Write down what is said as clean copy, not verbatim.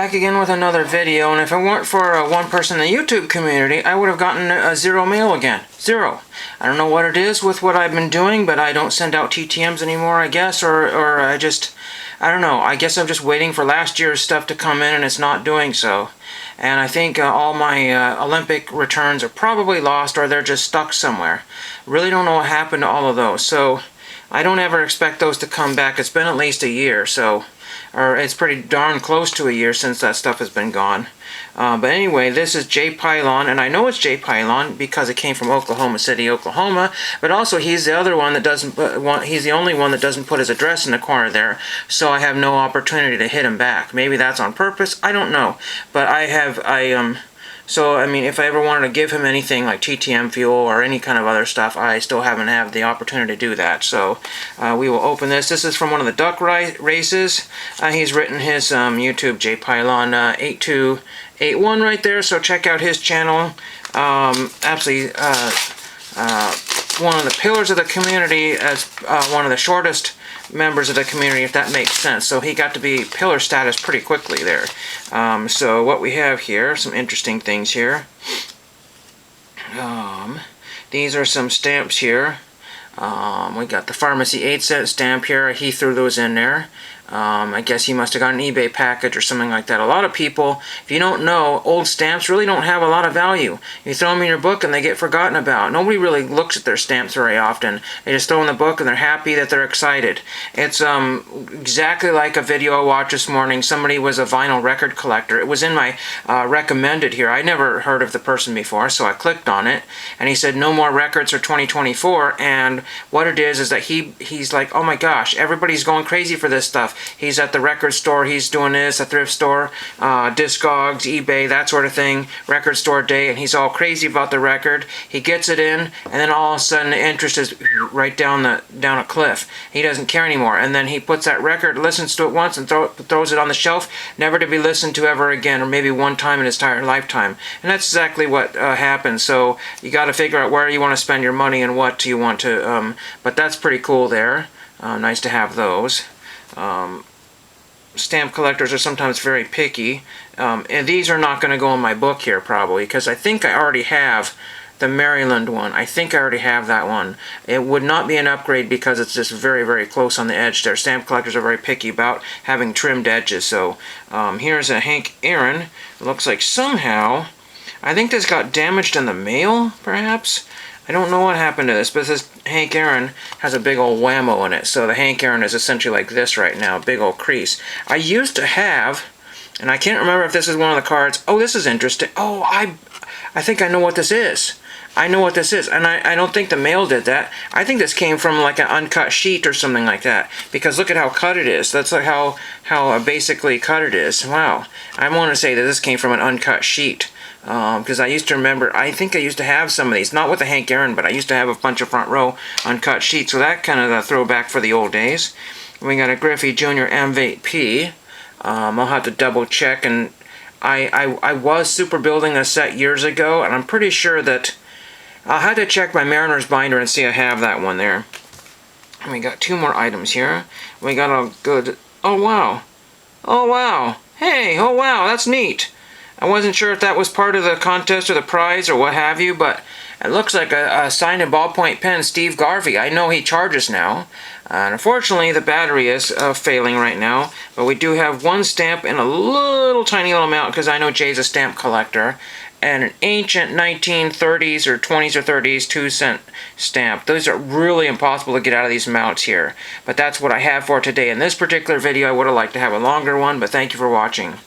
back again with another video, and if it weren't for one person in the YouTube community, I would have gotten a zero mail again. Zero. I don't know what it is with what I've been doing, but I don't send out TTMs anymore, I guess, or I don't know. I guess I'm just waiting for last year's stuff to come in, and it's not doing so. And I think all my Olympic returns are probably lost, or they're just stuck somewhere. Really don't know what happened to all of those, so I don't ever expect those to come back. It's been at least a year, so... or it's pretty darn close to a year since that stuff has been gone. But anyway, this is J. Pilon, and I know it's J. Pilon because it came from Oklahoma City, Oklahoma, but also he's the other one that doesn't he's the only one that doesn't put his address in the corner there, so I have no opportunity to hit him back. Maybe that's on purpose, I don't know. But so, I mean, if I ever wanted to give him anything like TTM fuel or any kind of other stuff, I still haven't had the opportunity to do that. So, we will open this. This is from one of the duck races. He's written his YouTube, JPylon 8281 right there, so check out his channel. Absolutely, one of the pillars of the community, as one of the shortest members of the community, if that makes sense. So he got to be pillar status pretty quickly there. So what we have here, some interesting things here. These are some stamps here. We got the pharmacy 8-cent stamp here. He threw those in there. I guess he must have got an eBay package or something like that. A lot of people, if you don't know, old stamps really don't have a lot of value. You throw them in your book and they get forgotten about. Nobody really looks at their stamps very often. They just throw in the book and they're happy that they're excited. It's exactly like a video I watched this morning. Somebody was a vinyl record collector. It was in my recommended here. I never heard of the person before, so I clicked on it. And he said, no more records for 2024. And what it is that he's like, oh my gosh, everybody's going crazy for this stuff. He's at the record store, he's doing this, a thrift store, Discogs, eBay, that sort of thing, record store day, and he's all crazy about the record. He gets it in, and then all of a sudden the interest is right down a cliff. He doesn't care anymore, and then he puts that record, listens to it once, and throws it on the shelf, never to be listened to ever again, or maybe one time in his entire lifetime. And that's exactly what happens. So you got to figure out where you want to spend your money and what you want to, but that's pretty cool there. Nice to have those. Stamp collectors are sometimes very picky, and these are not going to go in my book here probably, because I think I already have the Maryland one. I think I already have that one. It would not be an upgrade because it's just very, very close on the edge there. Stamp collectors are very picky about having trimmed edges. So here's a Hank Aaron. It looks like somehow, I think this got damaged in the mail, perhaps. I don't know what happened to this, but this Hank Aaron has a big old whammo in it. So the Hank Aaron is essentially like this right now, big old crease. I used to have, and I can't remember if this is one of the cards. Oh, this is interesting. Oh, I think I know what this is. I know what this is, and I don't think the mail did that. I think this came from like an uncut sheet or something like that, because look at how cut it is. That's like how basically cut it is. Wow. I want to say that this came from an uncut sheet. Because I used to remember, I think I used to have some of these, not with the Hank Aaron, but I used to have a bunch of front row uncut sheets, so that kind of a throwback for the old days. We got a Griffey Jr. MVP. I'll have to double check, and I was super building a set years ago, and I'm pretty sure that I'll have to check my Mariner's binder and see I have that one there. And we got two more items here. We got a good, oh wow, oh wow, hey, oh wow, that's neat. I wasn't sure if that was part of the contest or the prize or what have you, but it looks like a signed and ballpoint pen, Steve Garvey. I know he charges now. And unfortunately, the battery is failing right now. But we do have one stamp in a little tiny little amount, because I know Jay's a stamp collector. And an ancient 1930s or 20s or 30s 2-cent stamp. Those are really impossible to get out of these mounts here. But that's what I have for today. In this particular video, I would have liked to have a longer one, but thank you for watching.